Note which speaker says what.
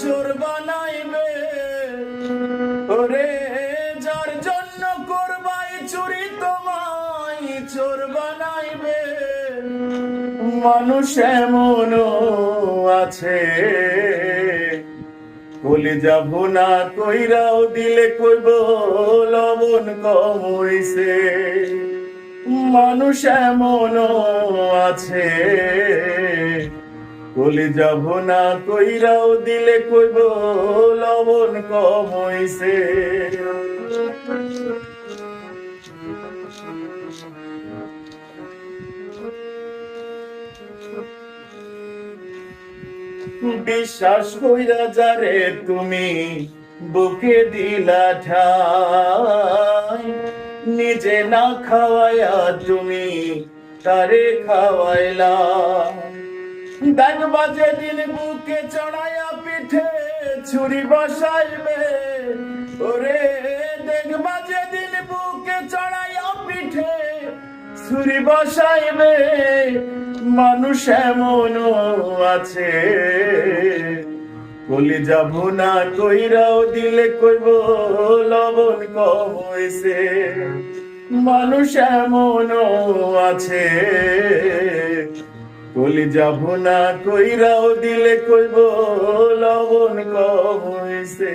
Speaker 1: চোর বানাইবে। ওরে যার জন্য করবাই চুরি তোমায় চোর বানাইবে। মানুষ এমনও আছে কলিজা ভুনা কইরাও দিলে কইব লবণ কম হইছে। মানুষ এমনও আছে কলিজা ভুনা কইরাও দিলে কইব লবণ কম হইছে। বিশ্বাস কইরা যারে তুমি বুকে দিলা ঠাই, নিজে না খাওয়াইয়া তুমি তারে খাওয়াইলা। দেখবা যেদিন বুকে চড়াইয়া পিঠে ছুরি বসাইবে। ওরে দেখবা যেদিন বুকে চড়াইয়া পিঠে ছুরি বসাইবে। মানুষ এমনও আছে কলিজা ভুনা কইরাও দিলে কইব লবণ কম হইছে। মানুষ এমনও আছে কলিজা ভুনা কইরাও দিলে কইব লবণ কম হইছে।